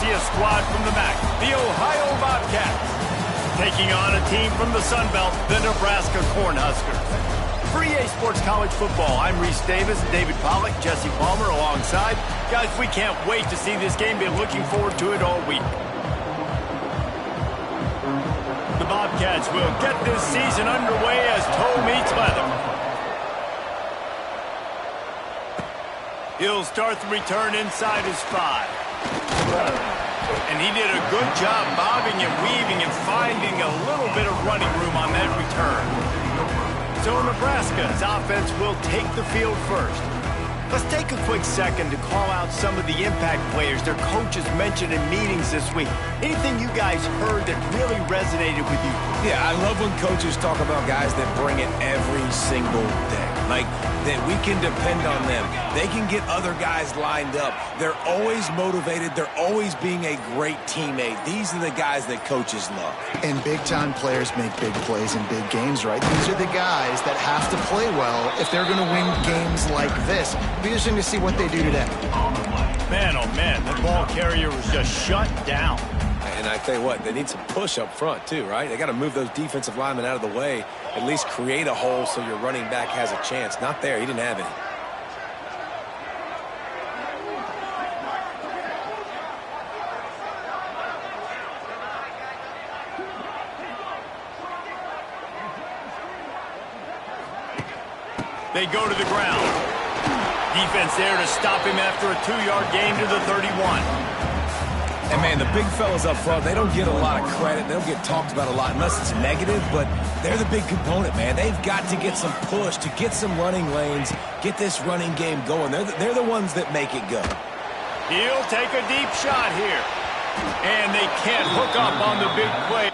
see a squad from the MAC, the Ohio Bobcats, taking on a team from the Sun Belt, the Nebraska Cornhuskers. For EA Sports College Football, I'm Reese Davis, David Pollack, Jesse Palmer alongside. Guys, we can't wait to see this game. Been looking forward to it all week. The Bobcats will get this season underway as toe meets leather. He'll start the return inside his 5. And he did a good job bobbing and weaving and finding a little bit of running room on that return. So Nebraska's offense will take the field first. Let's take a quick second to call out some of the impact players their coaches mentioned in meetings this week. Anything you guys heard that really resonated with you? Yeah, I love when coaches talk about guys that bring it every single day. Like, that we can depend on them. They can get other guys lined up. They're always motivated. They're always being a great teammate. These are the guys that coaches love. And big-time players make big plays in big games, right? These are the guys that have to play well if they're going to win games like this. It'll be interesting to see what they do today. Man, oh man, the ball carrier was just shut down. And I tell you what, they need some push up front too, right? They got to move those defensive linemen out of the way, at least create a hole so your running back has a chance. Not there. He didn't have any. They go to the ground. Defense there to stop him after a 2-yard gain to the 31. And, man, the big fellas up front, they don't get a lot of credit. They don't get talked about a lot unless it's negative, but they're the big component, man. They've got to get some push, to get some running lanes, get this running game going. They're the ones that make it go. He'll take a deep shot here. And they can't hook up on the big play.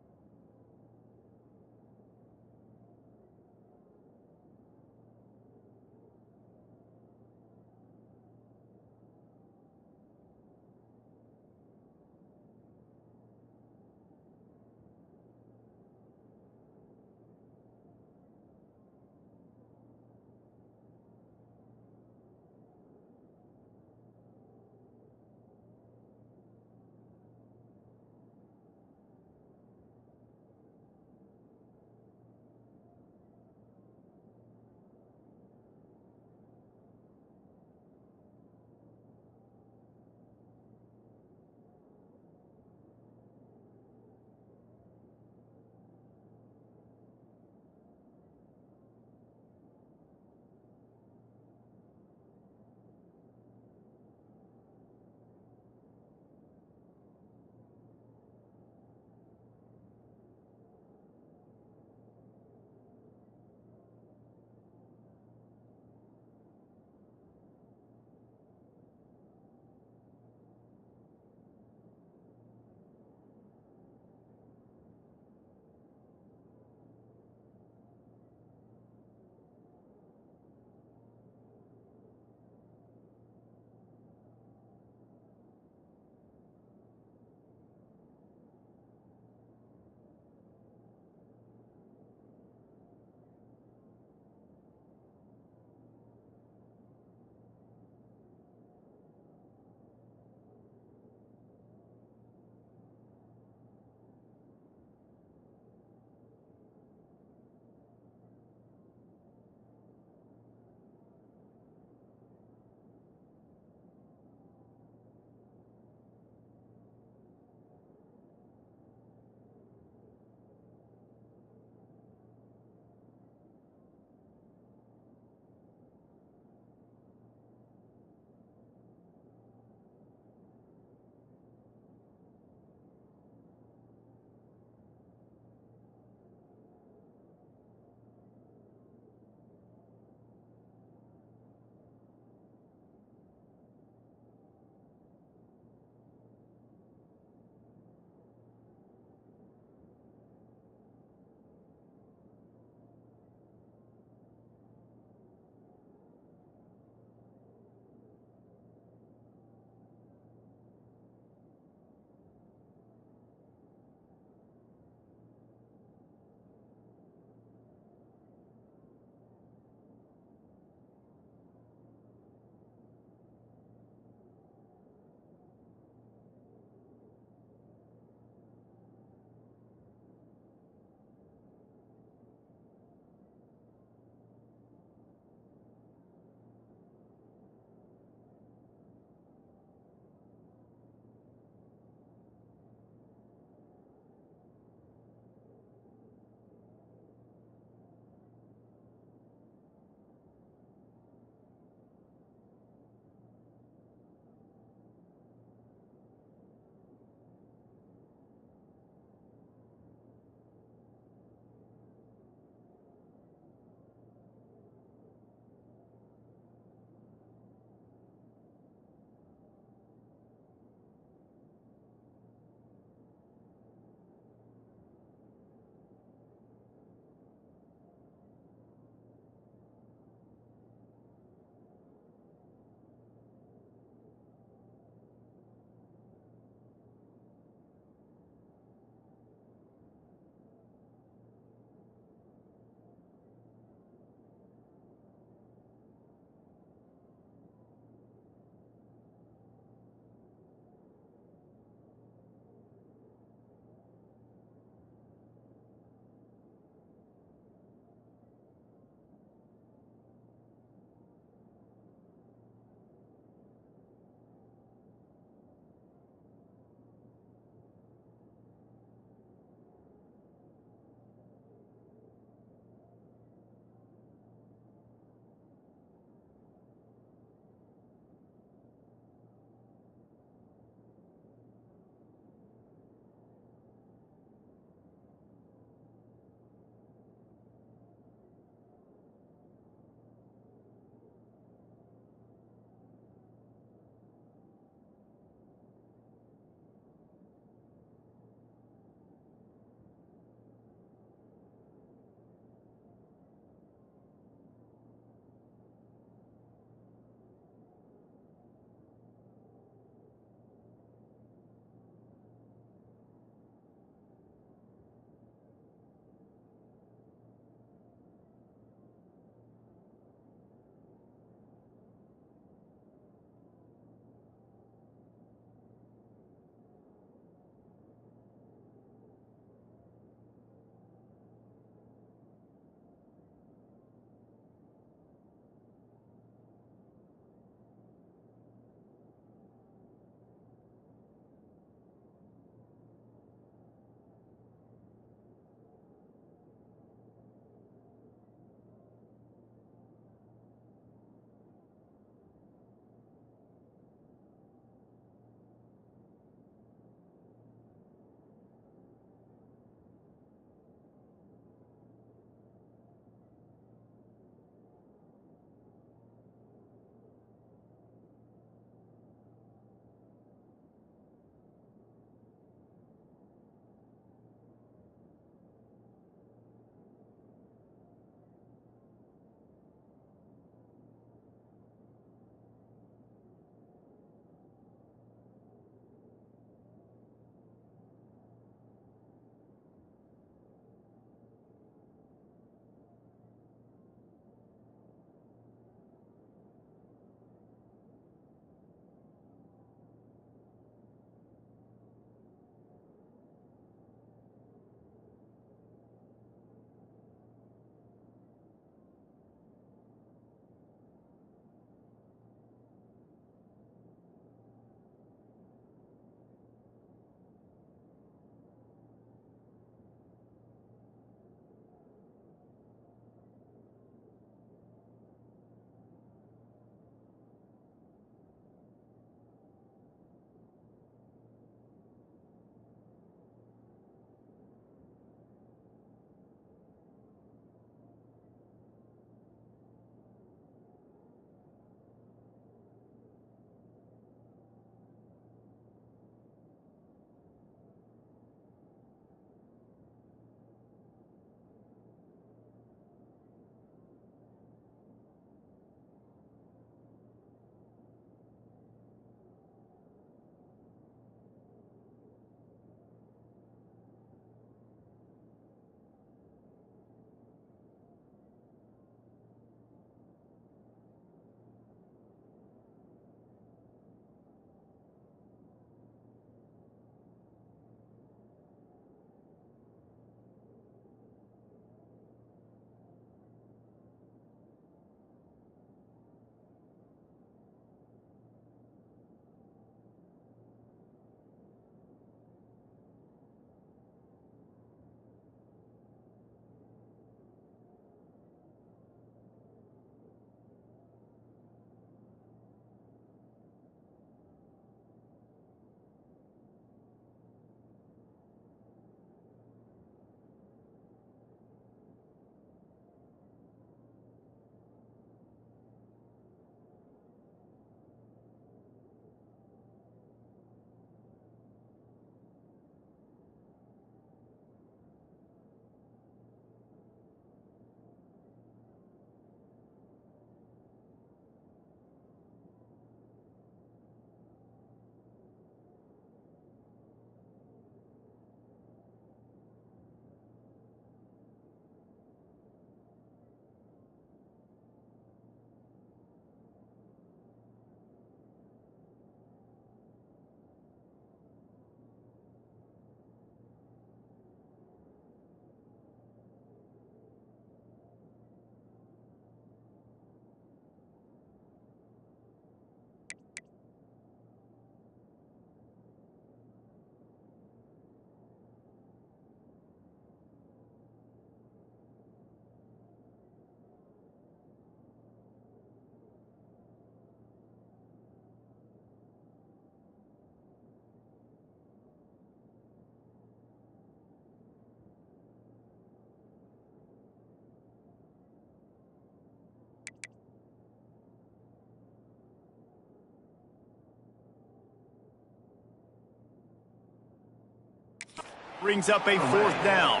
Brings up a 4th down.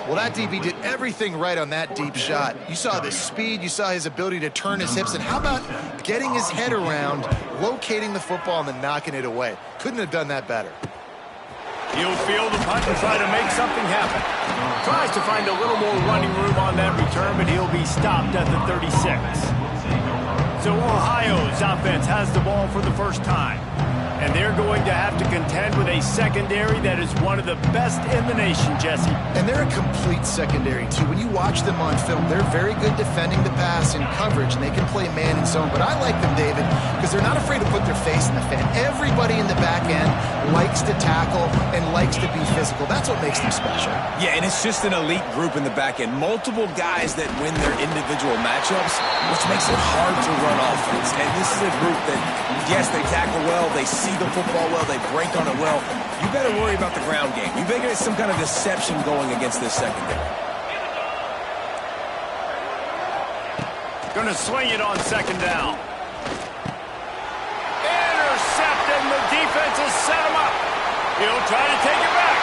Well, that DB did everything right on that deep shot. You saw the speed, you saw his ability to turn his hips, and how about getting his head around, locating the football, and then knocking it away? Couldn't have done that better. He'll field the punt and try to make something happen. Tries to find a little more running room on that return, but he'll be stopped at the 36. So Ohio's offense has the ball for the first time. And they're going to have to contend with a secondary that is one of the best in the nation, Jesse. And they're a complete secondary, too. When you watch them on film, they're very good defending the pass in coverage, and they can play man and zone. But I like them, David, because they're not afraid to put their face in the fan. Everybody in the back end likes to tackle and likes to be physical. That's what makes them special. Yeah, and it's just an elite group in the back end. Multiple guys that win their individual matchups, which makes it hard to run offense. And this is a group that, yes, they tackle well, they see the football well, they break on it well. You better worry about the ground game. You better get some kind of deception going against this secondary. Gonna swing it on 2nd down. Intercepted, and the defense has set him up. He'll try to take it back.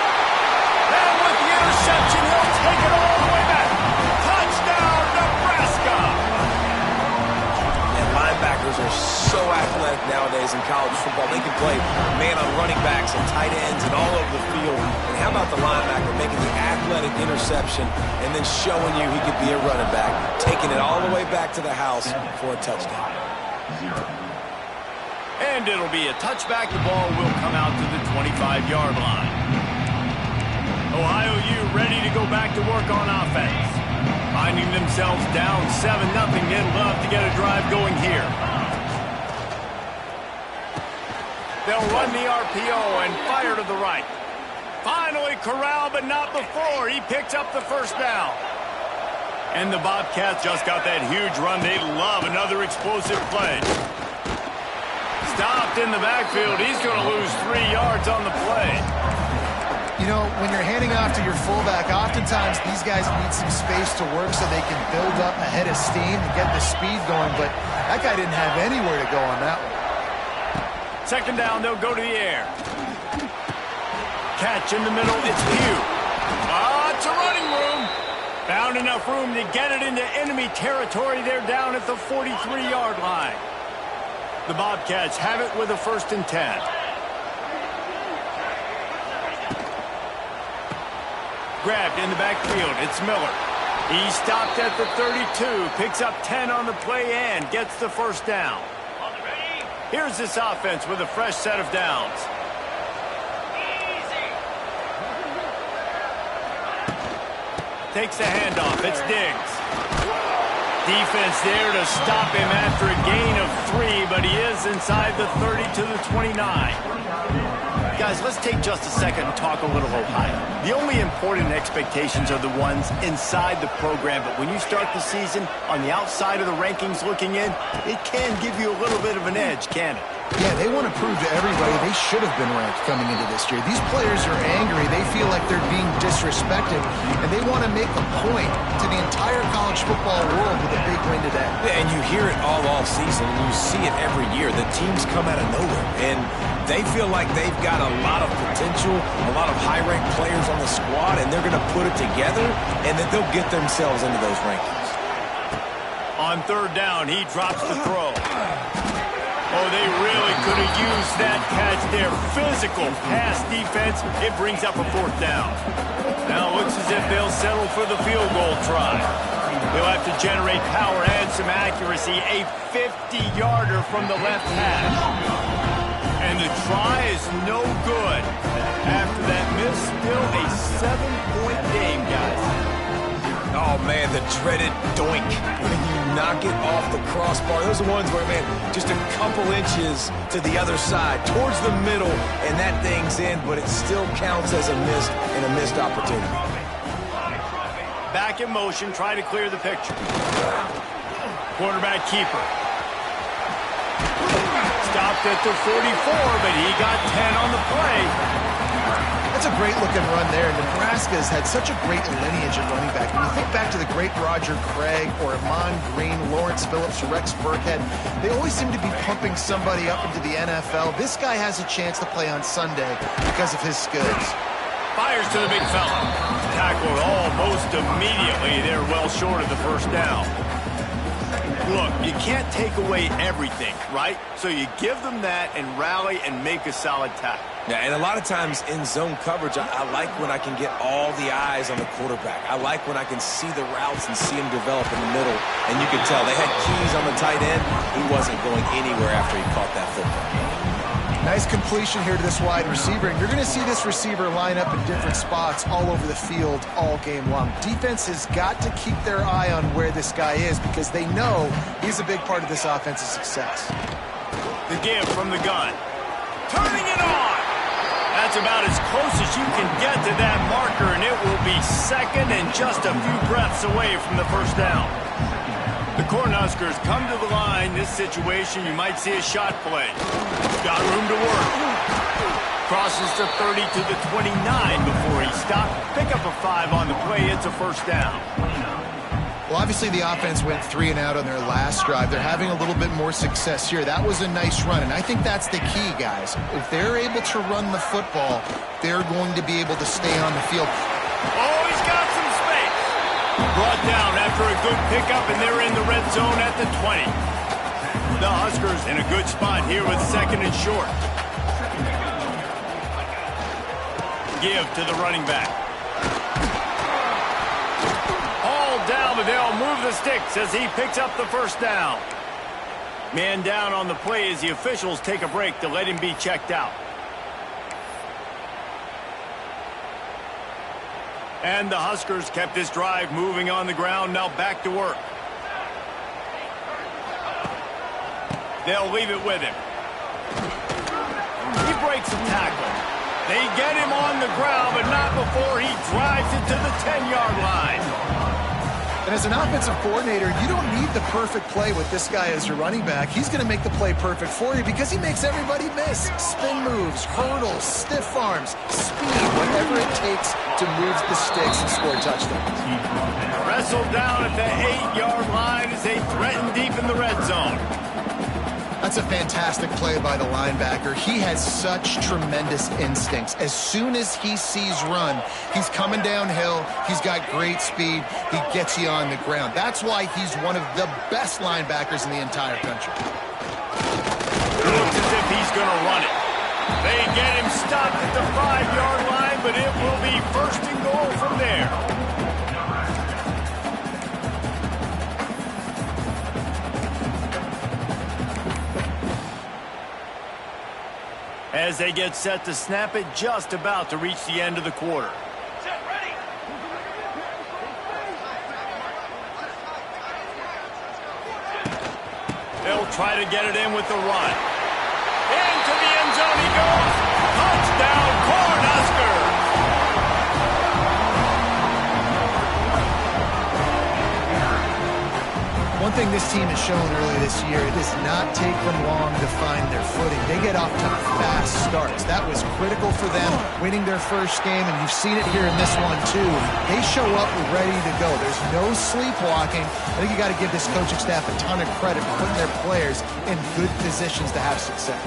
And with the interception, he'll take it all the way back. Touchdown, Nebraska! And linebackers are so athletic nowadays in college football. They can play man on running backs and tight ends and all over the field. And how about the linebacker making the athletic interception and then showing you he could be a running back, taking it all the way back to the house for a touchdown. And it'll be a touchback. The ball will come out to the 25-yard line. Ohio U ready to go back to work on offense. Finding themselves down 7-0, they'd love to get a drive going here. They'll run the RPO and fire to the right. Finally corralled, but not before. He picks up the 1st down. And the Bobcats just got that huge run. They love another explosive play. Stopped in the backfield. He's going to lose 3 yards on the play. You know, when you're handing off to your fullback, oftentimes these guys need some space to work so they can build up a head of steam and get the speed going, but that guy didn't have anywhere to go on that one. 2nd down, they'll go to the air. Catch in the middle, it's Pugh. It's a running room. Found enough room to get it into enemy territory. They're down at the 43-yard line. The Bobcats have it with a 1st and 10. Grabbed in the backfield, it's Miller. He stopped at the 32, picks up 10 on the play and gets the 1st down. Here's this offense with a fresh set of downs. Takes the handoff. It's Diggs. Defense there to stop him after a gain of 3, but he is inside the 30 to the 29. Guys, let's take just a second and talk a little Ohio. The only important expectations are the ones inside the program, but when you start the season on the outside of the rankings looking in, it can give you a little bit of an edge, can it? Yeah, they want to prove to everybody they should have been ranked coming into this year. These players are angry. They feel like they're being disrespected, and they want to make a point to the entire college football world with a big win today. Yeah, and you hear it all season, and you see it every year. The teams come out of nowhere, and they feel like they've got a lot of potential, a lot of high-ranked players on the squad, and they're going to put it together, and then they'll get themselves into those rankings. On 3rd down, he drops the throw. Oh, they really could have used that catch there. Physical pass defense. It brings up a 4th down. Now it looks as if they'll settle for the field goal try. They'll have to generate power and some accuracy. A 50-yarder from the left hash. And the try is no good. After that miss, still a 7-point game, guys. Oh, man, the dreaded doink. When you knock it off the crossbar. Those are ones where, man, just a couple inches to the other side, towards the middle, and that thing's in, but it still counts as a missed opportunity. Back in motion, try to clear the picture. Quarterback keeper. Stopped at the 44, but he got 10 on the play. That's a great-looking run there. Nebraska's had such a great lineage of running back. When you think back to the great Roger Craig or Amon Green, Lawrence Phillips, Rex Burkhead, they always seem to be pumping somebody up into the NFL. This guy has a chance to play on Sunday because of his skills. Fires to the big fella. Tackled almost immediately. They're well short of the first down. Look, you can't take away everything, right? So you give them that and rally and make a solid tackle. Yeah, and a lot of times in zone coverage, I like when I can get all the eyes on the quarterback. I like when I can see the routes and see him develop in the middle. And you can tell they had keys on the tight end. He wasn't going anywhere after he caught that football. Nice completion here to this wide receiver, and you're going to see this receiver line up in different spots all over the field all game long. Defense has got to keep their eye on where this guy is because they know he's a big part of this offense's success. The give from the gun. Turning it on. That's about as close as you can get to that marker, and it will be second and just a few breaths away from the first down. The Cornhuskers come to the line. This situation, you might see a shot play. Got room to work. Crosses the 30 to the 29 before he stopped. Pick up a 5 on the play. It's a first down. Well, obviously the offense went 3 and out on their last drive. They're having a little bit more success here. That was a nice run, and I think that's the key, guys. If they're able to run the football, they're going to be able to stay on the field. Oh, he's got some space. Brought down after a good pickup, and they're in the red zone at the 20. The Huskers in a good spot here with second and short. Give to the running back. All down, but they'll move the sticks as he picks up the first down. Man down on the play as the officials take a break to let him be checked out. And the Huskers kept this drive moving on the ground. Now back to work. They'll leave it with him. He breaks a tackle. They get him on the ground, but not before he drives it to the 10-yard line. And as an offensive coordinator, you don't need the perfect play with this guy as your running back. He's going to make the play perfect for you because he makes everybody miss. Spin moves, hurdles, stiff arms, speed, whatever it takes to move the sticks and score touchdowns. Wrestled down at the 8-yard line as they threaten deep in the red zone. That's a fantastic play by the linebacker. He has such tremendous instincts. As soon as he sees run, he's coming downhill. He's got great speed. He gets you on the ground. That's why he's one of the best linebackers in the entire country. It looks as if he's going to run it. They get him stopped at the 5-yard line, but it will be first and goal from there. As they get set to snap it, just about to reach the end of the quarter. They'll try to get it in with the run. Into the end zone he goes. Touchdown, Cornhuskers! One thing this team has shown earlier this year, it does not take them long to find their footing. They get off to fast starts. That was critical for them, winning their first game, and you've seen it here in this one too. They show up ready to go. There's no sleepwalking. I think you got to give this coaching staff a ton of credit for putting their players in good positions to have success.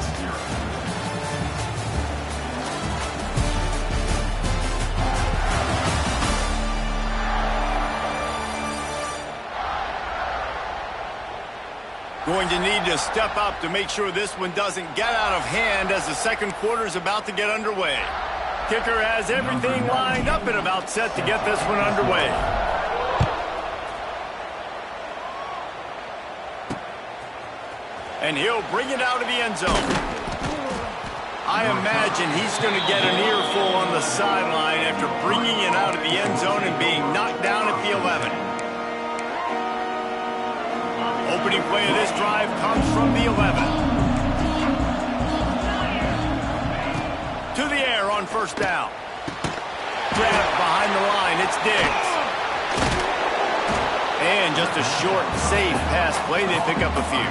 Going to need to step up to make sure this one doesn't get out of hand as the second quarter is about to get underway. Kicker has everything lined up and about set to get this one underway. And he'll bring it out of the end zone. I imagine he's going to get an earful on the sideline after bringing it out of the end zone and being knocked down at the 11. Opening play of this drive comes from the 11. To the air on first down. Grab behind the line. It's Diggs. And just a short, safe pass play. They pick up a few.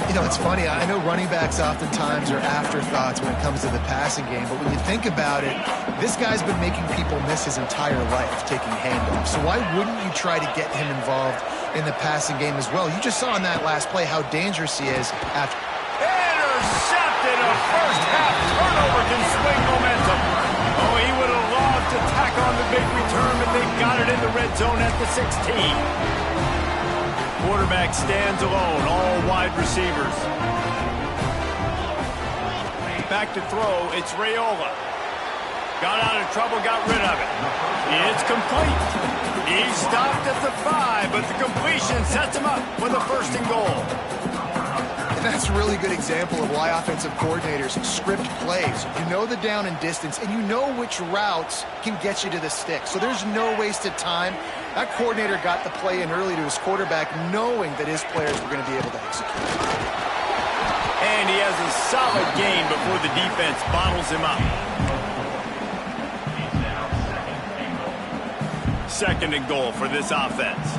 You know, it's funny. I know running backs oftentimes are afterthoughts when it comes to the passing game, but when you think about it, this guy's been making people miss his entire life taking handoffs. So why wouldn't you try to get him involved in the passing game as well? You just saw in that last play how dangerous he is after. Intercepted. A first half turnover can swing momentum. Oh, he would to tack on the big return, but they've got it in the red zone at the 16. Quarterback stands alone, all wide receivers. Back to throw, it's Raiola. Got out of trouble, got rid of it. It's complete. He's stopped at the 5, but the completion sets him up for the 1st and goal. And that's a really good example of why offensive coordinators script plays. You know the down and distance, and you know which routes can get you to the stick. So there's no wasted time. That coordinator got the play in early to his quarterback, knowing that his players were going to be able to execute. And he has a solid gain before the defense bottles him up. 2nd and goal for this offense.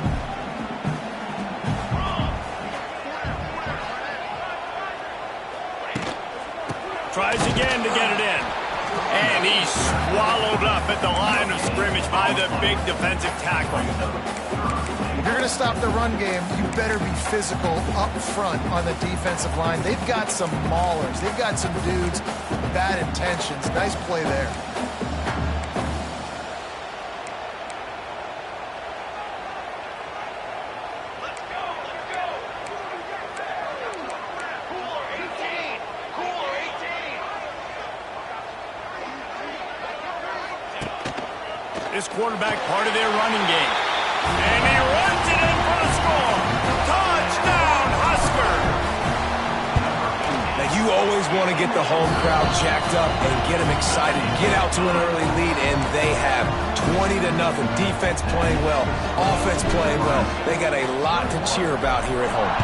Tries again to get it in. And he's swallowed up at the line of scrimmage by the big defensive tackle. If you're going to stop the run game, you better be physical up front on the defensive line. They've got some maulers. They've got some dudes with bad intentions. Nice play there. This quarterback part of their running game. And he runs it in for the score. Touchdown, Husker! Now, you always want to get the home crowd jacked up and get them excited. Get out to an early lead, and they have 20-0. Defense playing well. Offense playing well. They got a lot to cheer about here at home.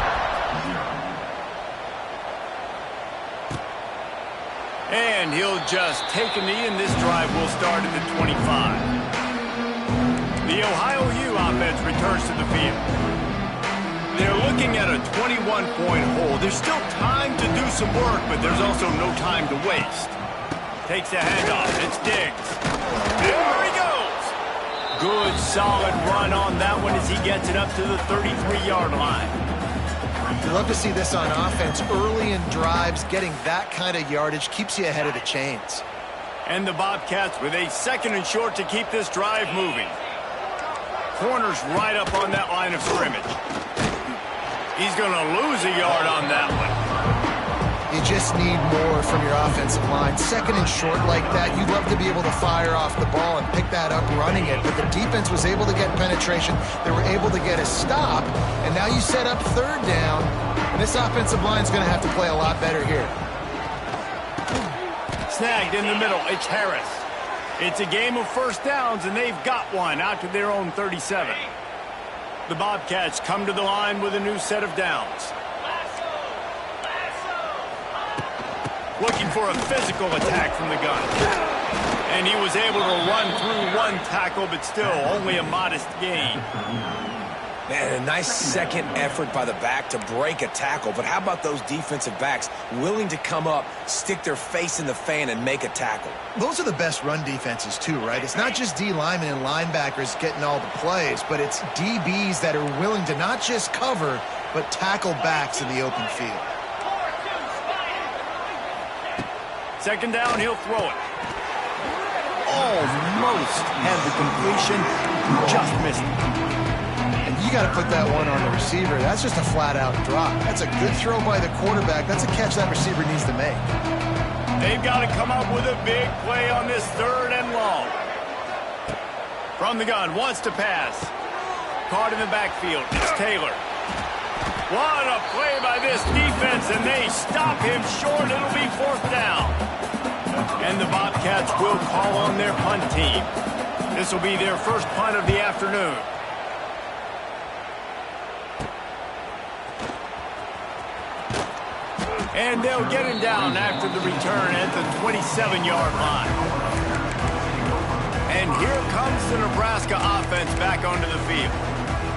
And he'll just take a knee, and this drive will start at the 25. The Ohio U offense returns to the field. They're looking at a 21-point hole. There's still time to do some work, but there's also no time to waste. Takes a handoff. It's Diggs. There he goes. Good, solid run on that one as he gets it up to the 33-yard line. You love to see this on offense. Early in drives, getting that kind of yardage keeps you ahead of the chains. And the Bobcats with a 2nd and short to keep this drive moving. Corner's right up on that line of scrimmage. He's going to lose a yard on that one. You just need more from your offensive line. 2nd and short like that, you'd love to be able to fire off the ball and pick that up running it. But the defense was able to get penetration. They were able to get a stop. And now you set up 3rd down. And this offensive line's going to have to play a lot better here. Snagged in the middle. It's Harris. It's a game of 1st downs, and they've got one out to their own 37. The Bobcats come to the line with a new set of downs. Looking for a physical attack from the gun. And he was able to run through one tackle, but still only a modest gain. Man, a nice second effort by the back to break a tackle. But how about those defensive backs willing to come up, stick their face in the fan, and make a tackle? Those are the best run defenses, too, right? It's not just D linemen and linebackers getting all the plays, but it's DBs that are willing to not just cover, but tackle backs in the open field. 2nd down, he'll throw it. Almost had the completion, just missed it. You got to put that one on the receiver. That's just a flat-out drop. That's a good throw by the quarterback. That's a catch that receiver needs to make. They've got to come up with a big play on this 3rd and long. From the gun, wants to pass. Caught in the backfield. It's Taylor. What a play by this defense, and they stop him short. It'll be 4th down. And the Bobcats will call on their punt team. This will be their first punt of the afternoon. And they'll get him down after the return at the 27-yard line. And here comes the Nebraska offense back onto the field.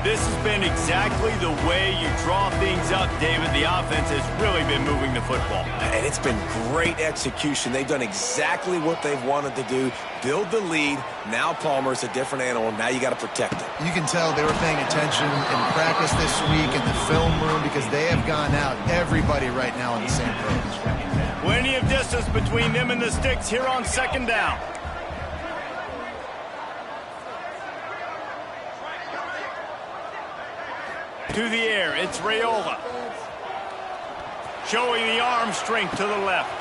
This has been exactly the way you draw things up, David. The offense has really been moving the football. And it's been great execution. They've done exactly what they've wanted to do. Build the lead. Now Palmer's a different animal. Now you got to protect it. You can tell they were paying attention in practice this week in the film room because they have gone out. Everybody right now on the same page. Plenty of distance between them and the sticks here on 2nd down. To the air, it's Raiola. Showing the arm strength to the left.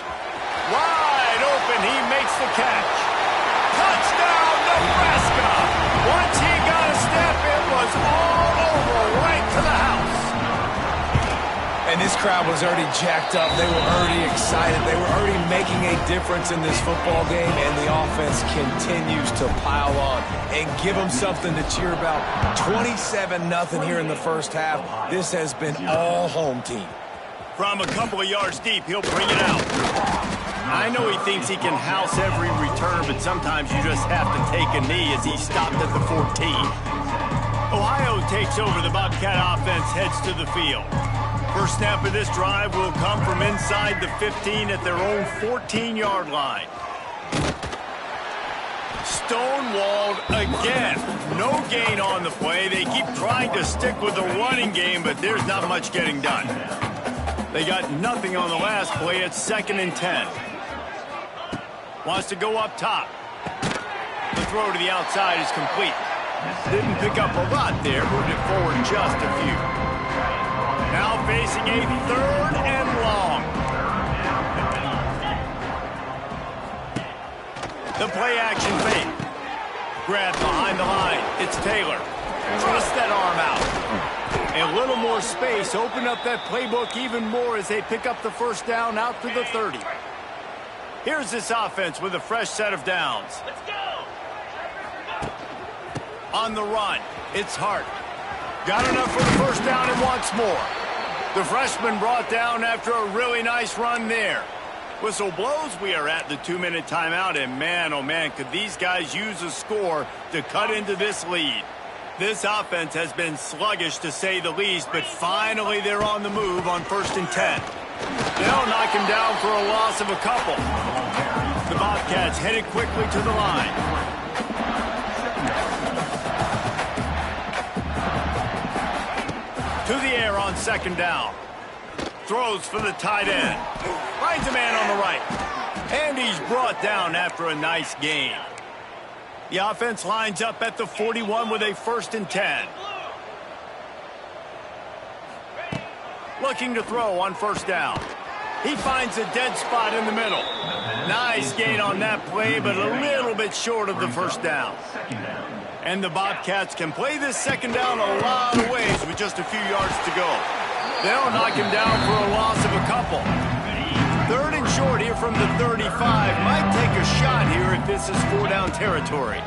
Wide open, he makes the catch. Touchdown, Nebraska! Once he got a step, it was all over, right to the house. And this crowd was already jacked up. They were already excited. They were already making a difference in this football game, and the offense continues to pile on and give them something to cheer about. 27-0 here in the first half. This has been all home team. From a couple of yards deep, he'll bring it out. I know he thinks he can house every return, but sometimes you just have to take a knee as he stopped at the 14. Ohio takes over. The Bobcat offense heads to the field. First snap of this drive will come from inside the 15 at their own 14-yard line. Stonewalled again. No gain on the play. They keep trying to stick with the running game, but there's not much getting done. They got nothing on the last play. It's 2nd and 10. Wants to go up top. The throw to the outside is complete. Didn't pick up a lot there. Moved it forward just a few. Now facing a 3rd and long. The play action fake. Grab behind the line. It's Taylor. Thrust that arm out. A little more space. Open up that playbook even more as they pick up the first down out to the 30. Here's this offense with a fresh set of downs. Let's go! On the run, it's Hart. Got enough for the first down and wants more. The freshman brought down after a really nice run there. Whistle blows. We are at the 2-minute timeout, and man, oh man, could these guys use a score to cut into this lead. This offense has been sluggish to say the least, but finally they're on the move on 1st and 10. They'll knock him down for a loss of a couple. The Bobcats headed quickly to the line. To the air on 2nd down. Throws for the tight end. Finds a man on the right. And he's brought down after a nice gain. The offense lines up at the 41 with a 1st and 10. Looking to throw on 1st down. He finds a dead spot in the middle. Nice gain on that play, but a little bit short of the first down. And the Bobcats can play this 2nd down a lot of ways with just a few yards to go. They'll knock him down for a loss of a couple. 3rd and short here from the 35. Might take a shot here if this is 4-down territory.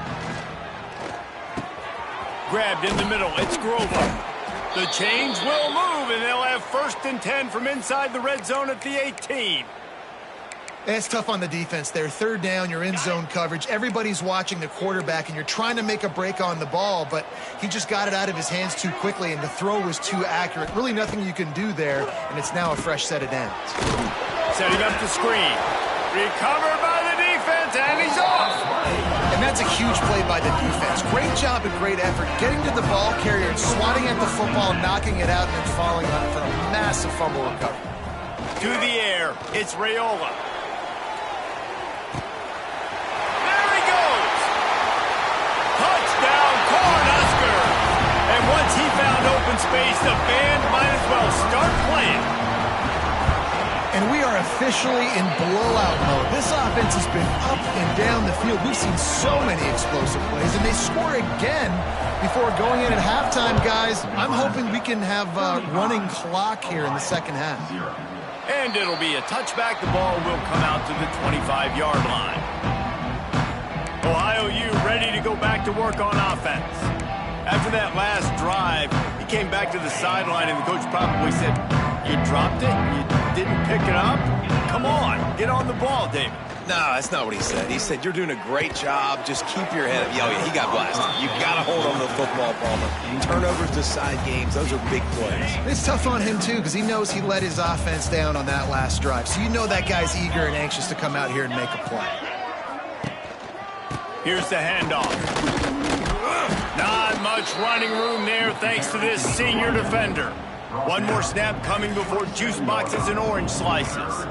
Grabbed in the middle. It's Grover. The chains will move, and they'll have 1st and 10 from inside the red zone at the 18. It's tough on the defense there. 3rd down, you're in zone coverage. Everybody's watching the quarterback, and you're trying to make a break on the ball, but he just got it out of his hands too quickly, and the throw was too accurate. Really nothing you can do there, and it's now a fresh set of downs. Setting up the screen. Recovered by the defense, and he's off. And that's a huge play by the defense. Great job and great effort getting to the ball carrier and swatting at the football, knocking it out, and then falling on it for a massive fumble recovery. To the air, it's Raiola. There he goes. Touchdown, Cornhuskers. And once he found open space, the band might as well start playing. And we are officially in blowout mode. This offense has been up and down the field. We've seen so many explosive plays, and they score again before going in at halftime, guys. I'm hoping we can have a running clock here in the 2nd half. And it'll be a touchback. The ball will come out to the 25-yard line. Ohio U ready to go back to work on offense. After that last drive, he came back to the sideline, and the coach probably said, "You dropped it? You didn't pick it up? Come on, get on the ball, David." No, that's not what he said. He said, "You're doing a great job. Just keep your head up." Oh, yeah, he got blasted. You got to hold on to the football, Palmer. Turnovers decide games. Those are big plays. It's tough on him, too, because he knows he let his offense down on that last drive. So you know that guy's eager and anxious to come out here and make a play. Here's the handoff. Not much running room there thanks to this senior defender. One more snap coming before juice boxes and orange slices.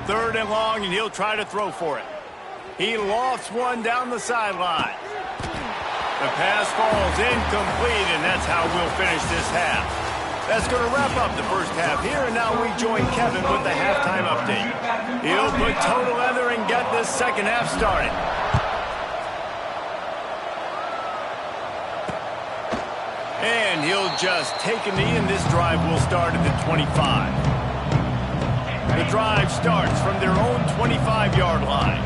3rd and long, and he'll try to throw for it. He lofts one down the sideline. The pass falls incomplete, and that's how we'll finish this half. That's going to wrap up the first half here, and now we join Kevin with the halftime update. He'll put toe to leather and get this second half started. And he'll just take a knee, and this drive will start at the 25. The drive starts from their own 25-yard line.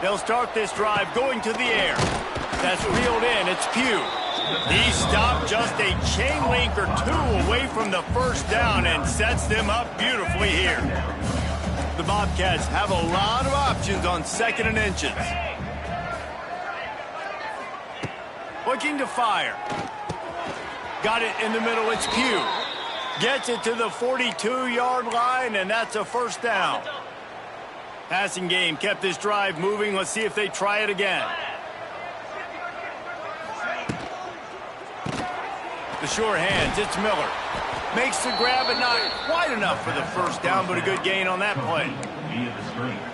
They'll start this drive going to the air. That's reeled in. It's Pugh. He stopped just a chain link or two away from the first down and sets them up beautifully here. The Bobcats have a lot of options on 2nd and inches. Looking to fire. Got it in the middle. It's Pugh. Gets it to the 42-yard line, and that's a first down. Passing game kept this drive moving. Let's see if they try it again. The sure hands, it's Miller. Makes the grab, but not quite enough for the first down, but a good gain on that play.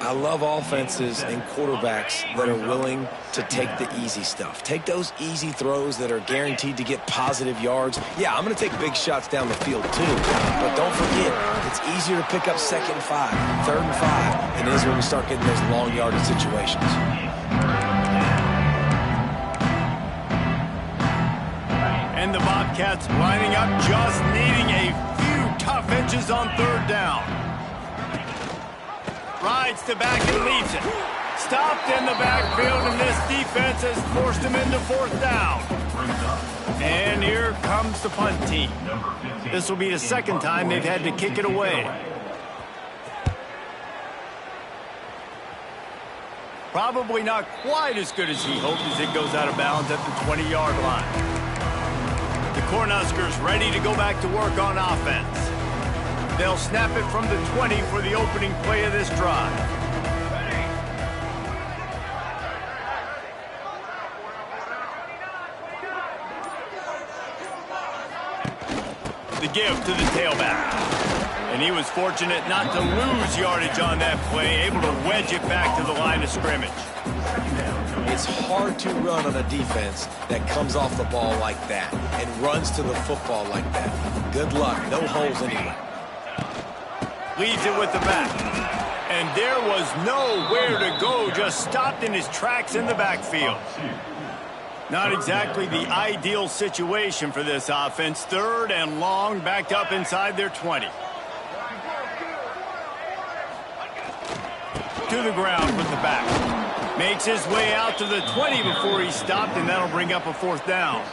I love offenses and quarterbacks that are willing to take the easy stuff. Take those easy throws that are guaranteed to get positive yards. Yeah, I'm going to take big shots down the field too, but don't forget, it's easier to pick up 2nd and 5, 3rd and 5 than it is when we start getting those long yardage situations. And the Bobcats lining up, just needing a few tough inches on 3rd down. Rides to back and leaves it. Stopped in the backfield, and this defense has forced him into 4th down. And here comes the punt team. This will be the second time they've had to kick it away. Probably not quite as good as he hoped as it goes out of bounds at the 20-yard line. The Cornhuskers ready to go back to work on offense. They'll snap it from the 20 for the opening play of this drive. The give to the tailback. And he was fortunate not to lose yardage on that play, able to wedge it back to the line of scrimmage. It's hard to run on a defense that comes off the ball like that and runs to the football like that. Good luck. No holes anyway. Leads it with the back. And there was nowhere to go, just stopped in his tracks in the backfield. Not exactly the ideal situation for this offense. 3rd and long, backed up inside their 20. To the ground with the back. Makes his way out to the 20 before he stopped, and that'll bring up a 4th down.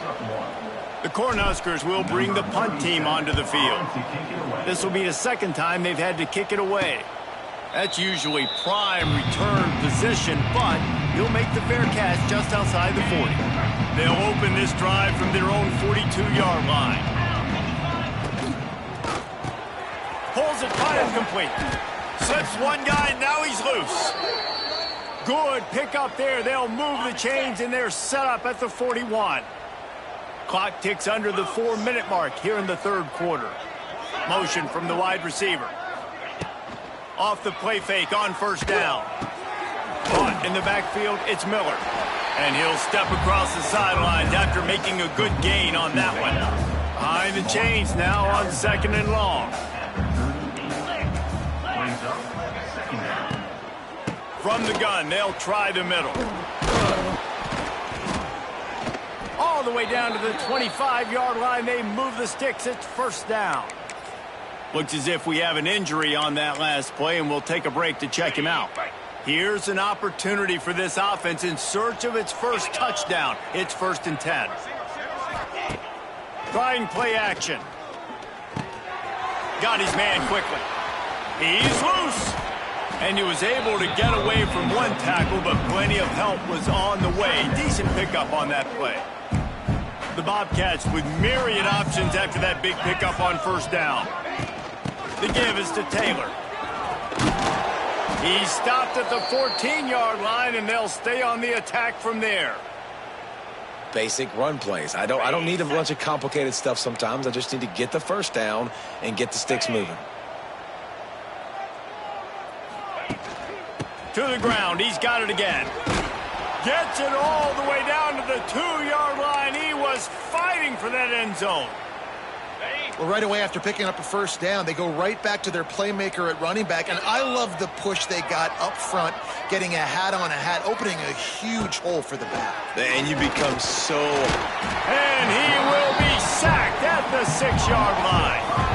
The Cornhuskers will bring the punt team onto the field. This will be the second time they've had to kick it away. That's usually prime return position, but he'll make the fair catch just outside the 40. They'll open this drive from their own 42-yard line. Pulls it high and complete. Slips one guy, and now he's loose. Good pickup there. They'll move the chains, and they're set up at the 41. Clock ticks under the 4-minute mark here in the 3rd quarter. Motion from the wide receiver. Off the play fake on 1st down. Caught in the backfield, it's Miller. And he'll step across the sidelines after making a good gain on that one. Behind the chains now on 2nd and long. From the gun, they'll try the middle. All the way down to the 25-yard line, they move the sticks. It's 1st down. Looks as if we have an injury on that last play, and we'll take a break to check him out. Here's an opportunity for this offense in search of its first touchdown. It's 1st and 10. Trying play action. Got his man quickly. He's loose. And he was able to get away from one tackle, but plenty of help was on the way. Decent pickup on that play. The Bobcats with myriad options after that big pickup on 1st down. The give is to Taylor. He stopped at the 14-yard line, and they'll stay on the attack from there. Basic run plays. I don't need a bunch of complicated stuff sometimes. I just need to get the 1st down and get the sticks moving. To the ground. He's got it again. Gets it all the way down to the 2-yard line. He was fighting for that end zone. Well, right away after picking up a first down, they go right back to their playmaker at running back. And I love the push they got up front, getting a hat on a hat, opening a huge hole for the back. And you become so... And he will be sacked at the 6-yard line.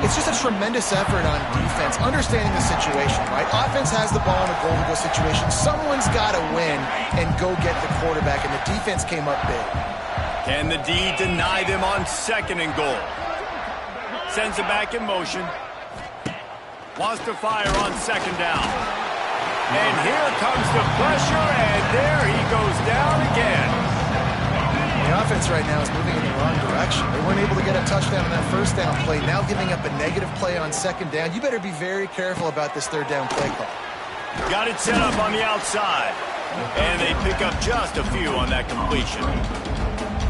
It's just a tremendous effort on defense, understanding the situation, right? Offense has the ball in a goal-to-go situation. Someone's got to win and go get the quarterback, and the defense came up big. Can the D deny them on 2nd and goal? Sends it back in motion. Wants to fire on 2nd down. And here comes the pressure, and there he goes down again. The offense right now is moving in the wrong direction. They weren't able to get a touchdown on that first down play. Now giving up a negative play on 2nd down. You better be very careful about this 3rd down play call. Got it set up on the outside. And they pick up just a few on that completion.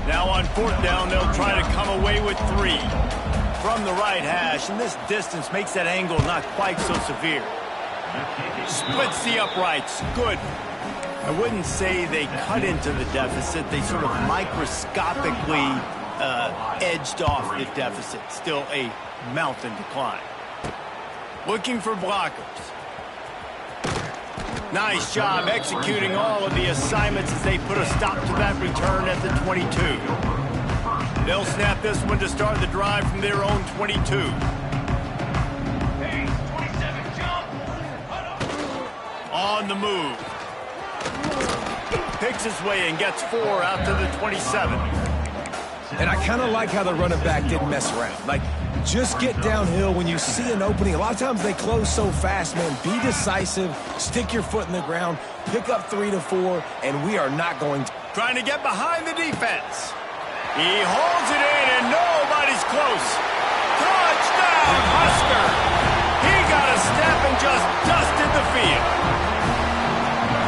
Now on 4th down, they'll try to come away with 3 from the right hash. And this distance makes that angle not quite so severe. Splits the uprights. Good. I wouldn't say they cut into the deficit. They sort of microscopically edged off the deficit. Still a mountain to climb. Looking for blockers. Nice job executing all of the assignments as they put a stop to that return at the 22. They'll snap this one to start the drive from their own 22. On the move. Picks his way and gets 4 out to the 27. And I kind of like how the running back didn't mess around. Like, just get downhill when you see an opening. A lot of times they close so fast, man. Be decisive, stick your foot in the ground, pick up 3 to 4, and we are not going to... Trying to get behind the defense. He holds it in, and nobody's close. Touchdown, Husker! He got a step and just dusted the field.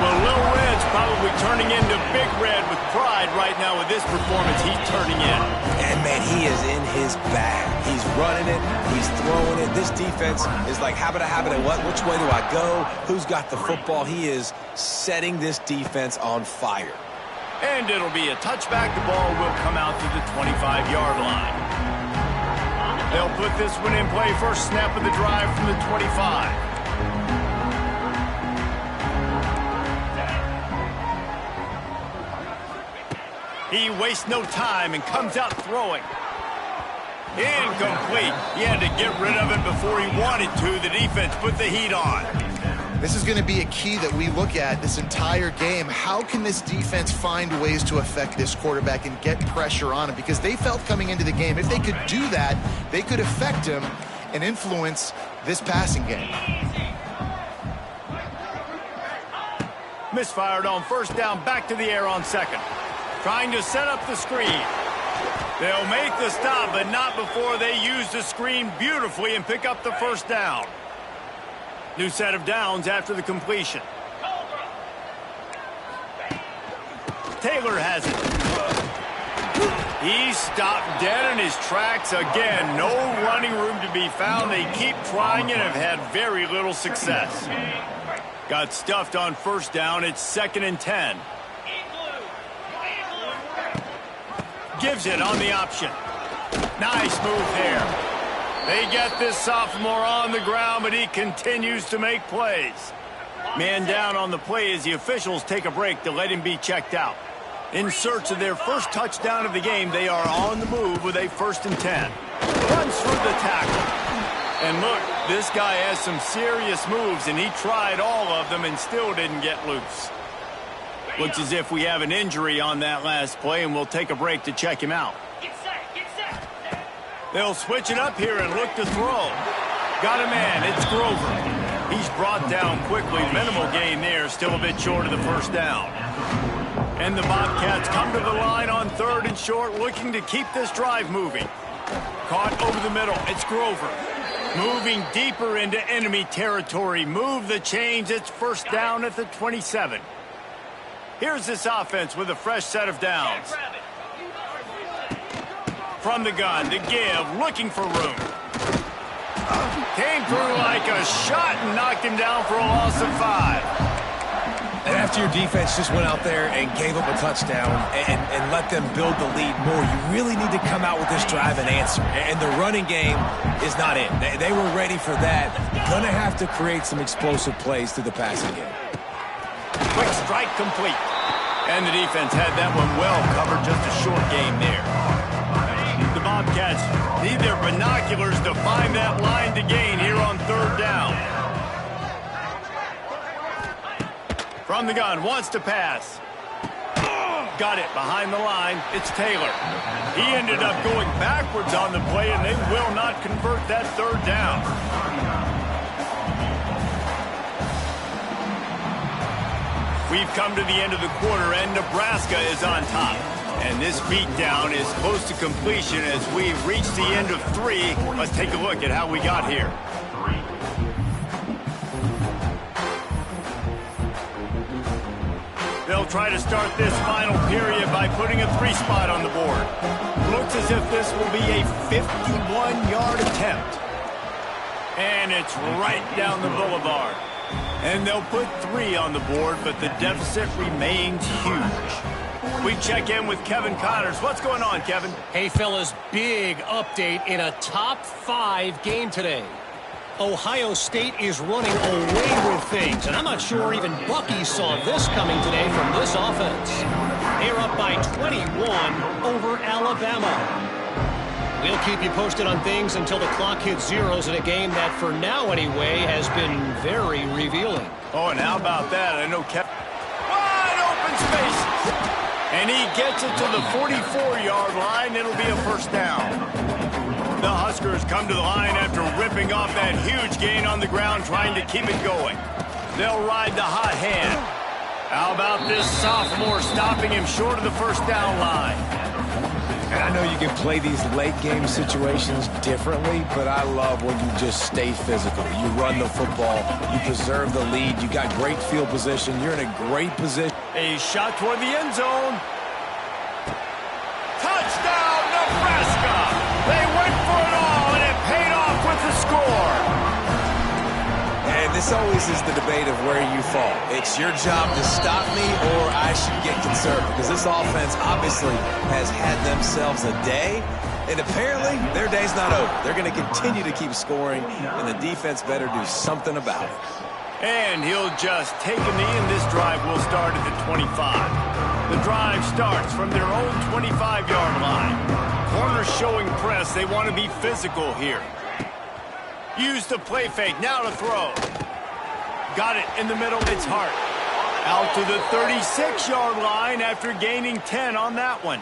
Well, Lil Red's probably turning into Big Red with pride right now with this performance he's turning in. And, man, he is in his bag. He's running it. He's throwing it. This defense is like, habit, what? Which way do I go? Who's got the football? He is setting this defense on fire. And it'll be a touchback. The ball will come out to the 25-yard line. They'll put this one in play. First snap of the drive from the 25. He wastes no time and comes out throwing. Incomplete. He had to get rid of it before he wanted to. The defense put the heat on. This is going to be a key that we look at this entire game. How can this defense find ways to affect this quarterback and get pressure on him? Because they felt coming into the game, if they could do that, they could affect him and influence this passing game. Misfired on 1st down, back to the air on 2nd. Trying to set up the screen. They'll make the stop, but not before they use the screen beautifully and pick up the 1st down. New set of downs after the completion. Taylor has it. He stopped dead in his tracks again. No running room to be found. They keep trying it and have had very little success. Got stuffed on 1st down. It's 2nd and 10. Gives it on the option. Nice move there. They get this sophomore on the ground, but he continues to make plays. Man down on the play as the officials take a break to let him be checked out. In search of their first touchdown of the game, they are on the move with a 1st and 10. Runs through the tackle. And look, this guy has some serious moves, and he tried all of them and still didn't get loose. Looks as if we have an injury on that last play, and we'll take a break to check him out. They'll switch it up here and look to throw. Got a man. It's Grover. He's brought down quickly. Minimal gain there. Still a bit short of the 1st down. And the Bobcats come to the line on 3rd and short, looking to keep this drive moving. Caught over the middle. It's Grover. Moving deeper into enemy territory. Move the chains. It's 1st down at the 27. Here's this offense with a fresh set of downs. From the gun, the give, looking for room. Came through like a shot and knocked him down for a loss of 5. And after your defense just went out there and gave up a touchdown and let them build the lead more, you really need to come out with this drive and answer. And the running game is not it. They were ready for that. Going to have to create some explosive plays through the passing game. Quick strike complete. And the defense had that one well covered, just a short game there. The Bobcats need their binoculars to find that line to gain here on 3rd down. From the gun, wants to pass. Got it behind the line. It's Taylor. He ended up going backwards on the play, and they will not convert that 3rd down. We've come to the end of the quarter, and Nebraska is on top. And this beatdown is close to completion as we reach the end of 3. Let's take a look at how we got here. They'll try to start this final period by putting a 3 spot on the board. Looks as if this will be a 51-yard attempt. And it's right down the boulevard. And they'll put 3 on the board, but the deficit remains huge. We check in with Kevin Connors. What's going on, Kevin? Hey, fellas, big update in a top 5 game today. Ohio State is running away with things, and I'm not sure even Bucky saw this coming today from this offense. They're up by 21 over Alabama. We'll keep you posted on things until the clock hits zeros in a game that, for now anyway, has been very revealing. Oh, and how about that? I know Kevin. Wide open spaces. And he gets it to the 44-yard line. It'll be a 1st down. The Huskers come to the line after ripping off that huge gain on the ground, trying to keep it going. They'll ride the hot hand. How about this sophomore stopping him short of the 1st down line? And I know you can play these late-game situations differently, but I love when you just stay physical. You run the football. You preserve the lead. You got great field position. You're in a great position. A shot toward the end zone. Touchdown, Nebraska! They went for it all, and it paid off with the score. And this always is the debate of where you fall. It's your job to stop me, or I should get conservative. Because this offense obviously has had themselves a day, and apparently their day's not over. They're going to continue to keep scoring, and the defense better do something about it. And he'll just take a knee, and this drive will start at the 25. The drive starts from their own 25-yard line. Corners showing press. They want to be physical here. Use the play fake. Now to throw. Got it in the middle. It's Hart. Out to the 36-yard line after gaining 10 on that one.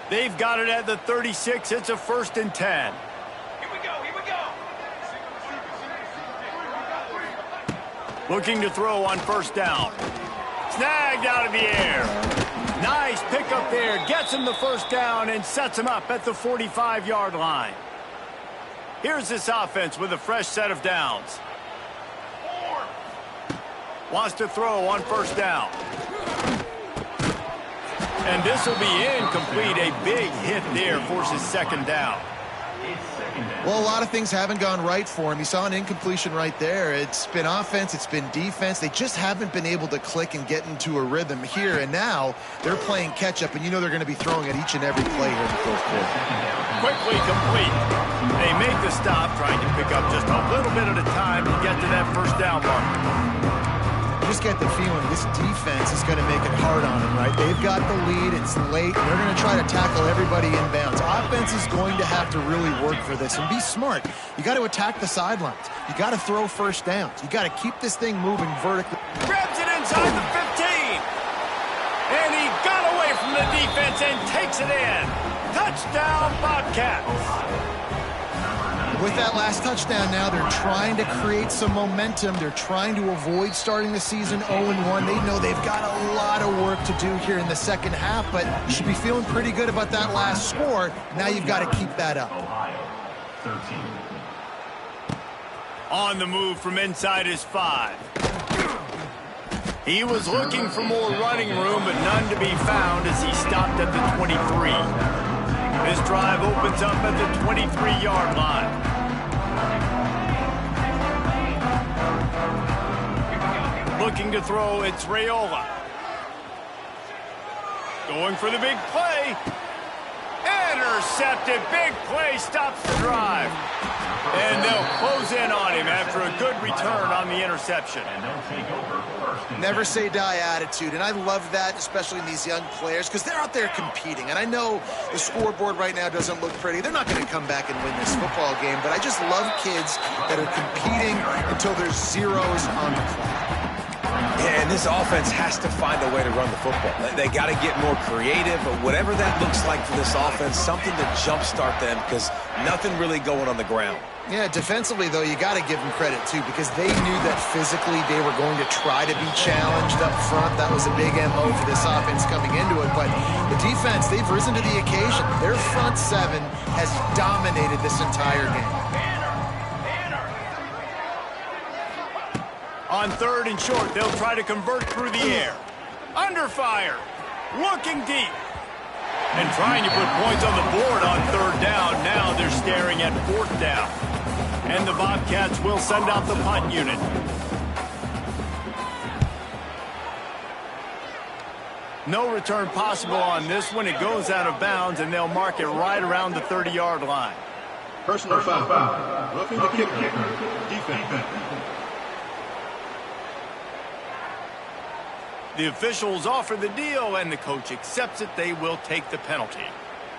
They've got it at the 36. It's a 1st and 10. Looking to throw on 1st down. Snagged out of the air. Nice pickup there. Gets him the 1st down and sets him up at the 45-yard line. Here's this offense with a fresh set of downs. Wants to throw on 1st down. And this will be incomplete. A big hit there forces 2nd down. Well, a lot of things haven't gone right for him. You saw an incompletion right there. It's been offense, it's been defense. They just haven't been able to click and get into a rhythm here. And now they're playing catch-up, and you know they're going to be throwing at each and every play here in the 4th quarter. Quickly complete. They make the stop, trying to pick up just a little bit at a time to get to that 1st down mark. Just get the feeling this defense is going to make it hard on them, right? They've got the lead. It's late. They're going to try to tackle everybody inbounds. Offense is going to have to really work for this and be smart. You got to attack the sidelines. You got to throw 1st downs. You got to keep this thing moving vertically. Grabs it inside the 15. And he got away from the defense and takes it in. Touchdown, Bobcats. With that last touchdown now, they're trying to create some momentum. They're trying to avoid starting the season 0-1. They know they've got a lot of work to do here in the 2nd half, but you should be feeling pretty good about that last score. Now you've got to keep that up. On the move from inside his 5. He was looking for more running room, but none to be found as he stopped at the 23. This drive opens up at the 23-yard line. Looking to throw, it's Raiola. Going for the big play. Intercepted. Big play stops the drive. And they'll close in on him after a good return on the interception. Never say die attitude, and I love that, especially in these young players, because they're out there competing. And I know the scoreboard right now doesn't look pretty. They're not going to come back and win this football game, but I just love kids that are competing until there's zeros on the clock. Yeah, and this offense has to find a way to run the football. They got to get more creative, but whatever that looks like for this offense, something to jumpstart them, because nothing really going on the ground. Yeah, defensively, though, you got to give them credit, too, because they knew that physically they were going to try to be challenged up front. That was a big MO for this offense coming into it. But the defense, they've risen to the occasion. Their front seven has dominated this entire game. On 3rd and short, they'll try to convert through the air. Under fire. Looking deep. And trying to put points on the board on 3rd down. Now they're staring at 4th down. And the Bobcats will send out the punt unit. No return possible on this one. It goes out of bounds, and they'll mark it right around the 30-yard line. Personal foul. Roughing the kicker. Defense. The officials offer the deal, and the coach accepts it. They will take the penalty.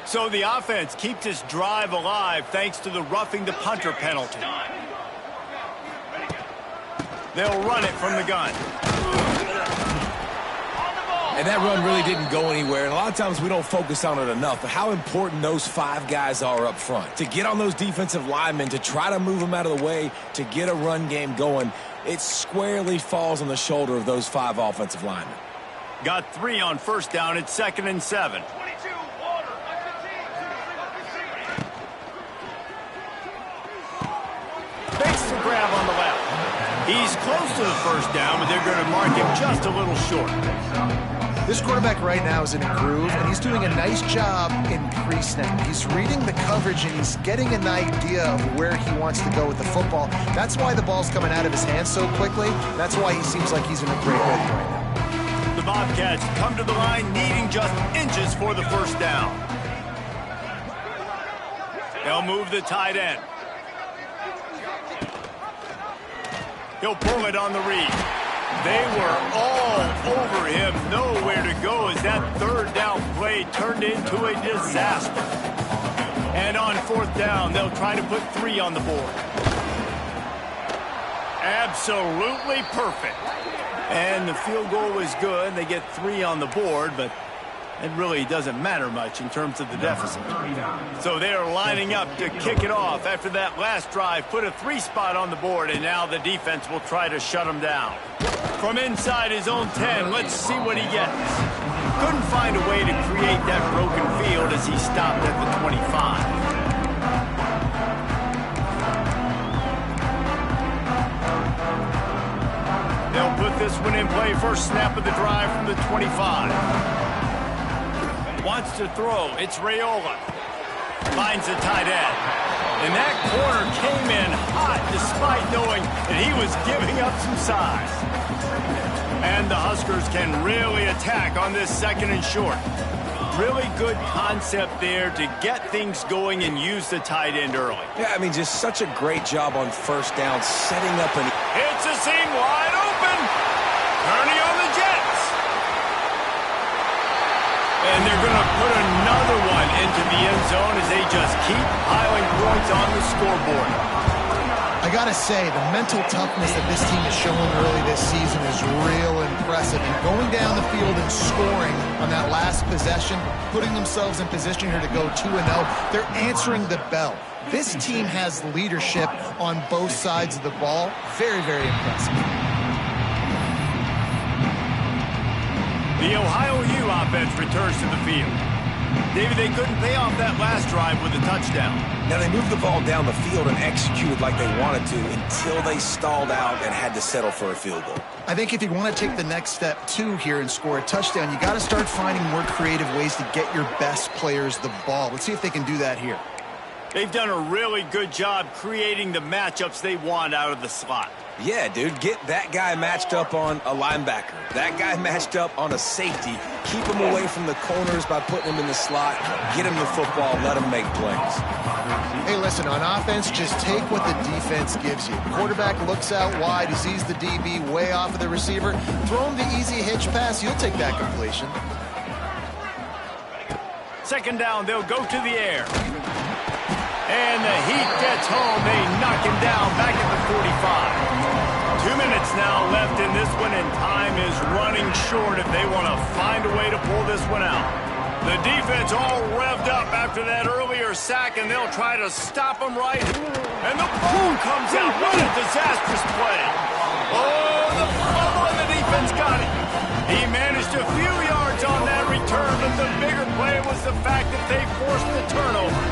So the offense keeps this drive alive thanks to the roughing the punter penalty. They'll run it from the gun. And that run really didn't go anywhere. And a lot of times we don't focus on it enough, but how important those 5 guys are up front. To get on those defensive linemen, to try to move them out of the way, to get a run game going, it squarely falls on the shoulder of those 5 offensive linemen. Got 3 on 1st down. It's 2nd and 7. Fakes the grab on the left. He's close to the 1st down, but they're going to mark him just a little short. This quarterback right now is in a groove, and he's doing a nice job in pre-snap. He's reading the coverage, and he's getting an idea of where he wants to go with the football. That's why the ball's coming out of his hands so quickly. That's why he seems like he's in a great rhythm right now. The Bobcats come to the line needing just inches for the 1st down. They'll move the tight end. He'll pull it on the read. They were all over him, nowhere to go as that 3rd down play turned into a disaster. And on 4th down, they'll try to put 3 on the board. Absolutely perfect. And the field goal was good. They get 3 on the board, but it really doesn't matter much in terms of the deficit. So they're lining up to kick it off after that last drive. Put a 3 spot on the board, and now the defense will try to shut them down. From inside his own 10, let's see what he gets. Couldn't find a way to create that broken field as he stopped at the 25. They'll put this one in play. First snap of the drive from the 25. Wants to throw. It's Raiola. Finds the tight end. And that corner came in hot despite knowing that he was giving up some size. And the Huskers can really attack on this 2nd and short. Really good concept there to get things going and use the tight end early. Yeah, I mean, just such a great job on 1st down, setting up an... It's a seam wide open. Kearney on the Jets. And they're going to put another one into the end zone as they just keep piling points on the scoreboard. I got to say, the mental toughness that this team has shown early this season is real impressive. And going down the field and scoring on that last possession, putting themselves in position here to go 2-0, they're answering the bell. This team has leadership on both sides of the ball. Very, very impressive. The Ohio U offense returns to the field. David, they couldn't pay off that last drive with a touchdown. Now, they moved the ball down the field and executed like they wanted to until they stalled out and had to settle for a field goal. I think if you want to take the next step, too, here and score a touchdown, you got to start finding more creative ways to get your best players the ball. Let's see if they can do that here. They've done a really good job creating the matchups they want out of the slot. Yeah, dude, get that guy matched up on a linebacker. That guy matched up on a safety. Keep him away from the corners by putting him in the slot. Get him the football. Let him make plays. Hey, listen, on offense, just take what the defense gives you. Quarterback looks out wide. He sees the DB way off of the receiver. Throw him the easy hitch pass. You'll take that completion. Second down, they'll go to the air. And the heat gets home. They knock him down back at the 45. 2 minutes now left in this one, and time is running short if they want to find a way to pull this one out. The defense all revved up after that earlier sack, and they'll try to stop him right. And the ball comes out. What a disastrous play. Oh, the fumble, and the defense got it. He managed a few yards on that return, but the bigger play was the fact that they forced the turnover.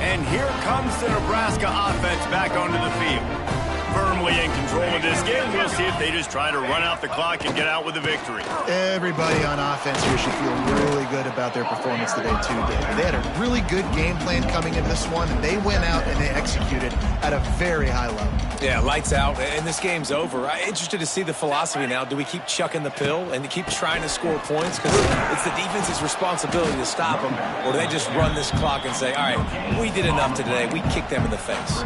And here comes the Nebraska offense back onto the field. Firmly in control of this game. We'll see if they just try to run out the clock and get out with a victory. Everybody on offense here should feel really good about their performance today, too, David. They had a really good game plan coming into this one, and they went out and they executed at a very high level. Yeah, lights out, and this game's over. I'm interested to see the philosophy now. Do we keep chucking the pill and keep trying to score points? Because it's the defense's responsibility to stop them, or do they just run this clock and say, all right, we did enough today. We kicked them in the face.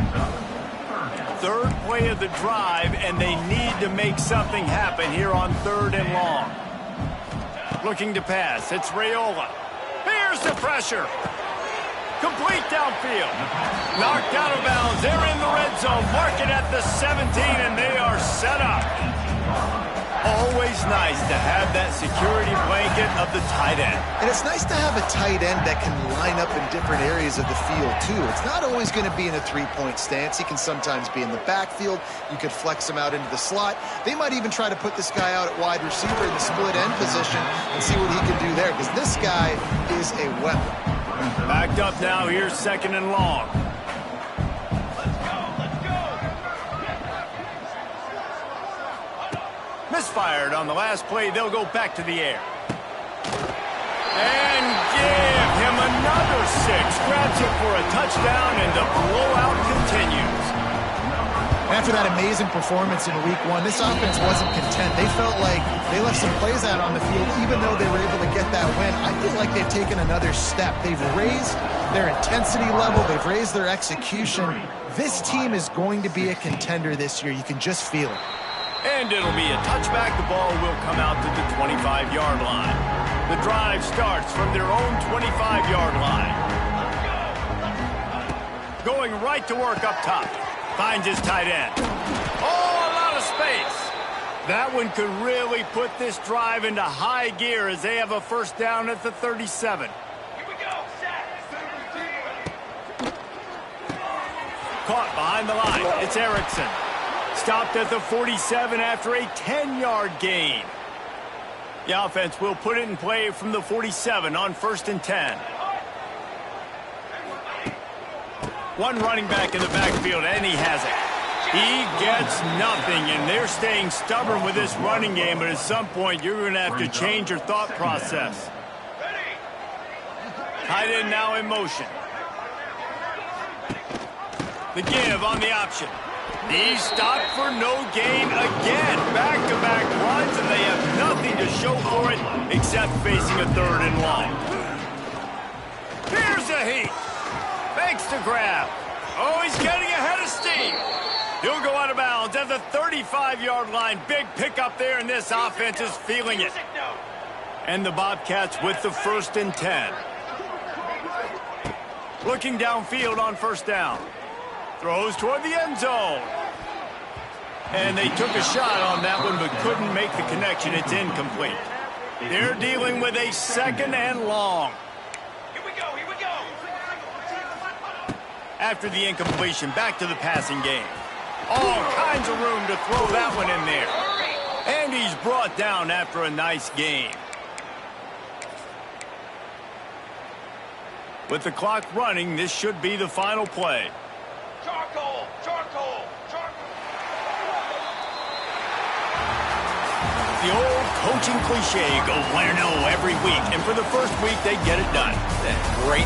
Third play of the drive, and they need to make something happen here on 3rd and long. Looking to pass. It's Raiola. Here's the pressure. Complete downfield. Knocked out of bounds. They're in the red zone. Mark it at the 17, and they are set up. Always nice to have that security blanket of the tight end. And it's nice to have a tight end that can line up in different areas of the field, too. It's not always going to be in a three-point stance. He can sometimes be in the backfield. You could flex him out into the slot. They might even try to put this guy out at wide receiver in the split end position and see what he can do there, because this guy is a weapon. Backed up now. Here's 2nd and long. Misfired on the last play. They'll go back to the air. And give him another 6. Grabs it for a touchdown, and the blowout continues. After that amazing performance in Week 1, this offense wasn't content. They felt like they left some plays out on the field, even though they were able to get that win. I feel like they've taken another step. They've raised their intensity level. They've raised their execution. This team is going to be a contender this year. You can just feel it. And it'll be a touchback. The ball will come out to the 25-yard line. The drive starts from their own 25-yard line. Going right to work up top. Finds his tight end. Oh, a lot of space. That one could really put this drive into high gear as they have a first down at the 37. Here we go. Caught behind the line. It's Erickson. Stopped at the 47 after a 10-yard gain. The offense will put it in play from the 47 on 1st and 10. One running back in the backfield, and he has it. He gets nothing, and they're staying stubborn with this running game, but at some point you're going to have to change your thought process. Tight end now in motion. The give on the option. He's stopped for no gain again. Back-to-back runs, and they have nothing to show for it except facing a 3rd and long. Here's the heat. Makes the grab. Oh, he's getting ahead of steam. He'll go out of bounds at the 35-yard line. Big pickup there, and this offense is feeling it. And the Bobcats with the 1st and 10. Looking downfield on 1st down. Throws toward the end zone. And they took a shot on that one, but couldn't make the connection. It's incomplete. They're dealing with a 2nd and long. Here we go, here we go. After the incompletion, back to the passing game. All kinds of room to throw that one in there. And he's brought down after a nice game. With the clock running, this should be the final play. Charcoal, charcoal, charcoal. The old coaching cliche, go win or no every week. And for the first week, they get it done. Great.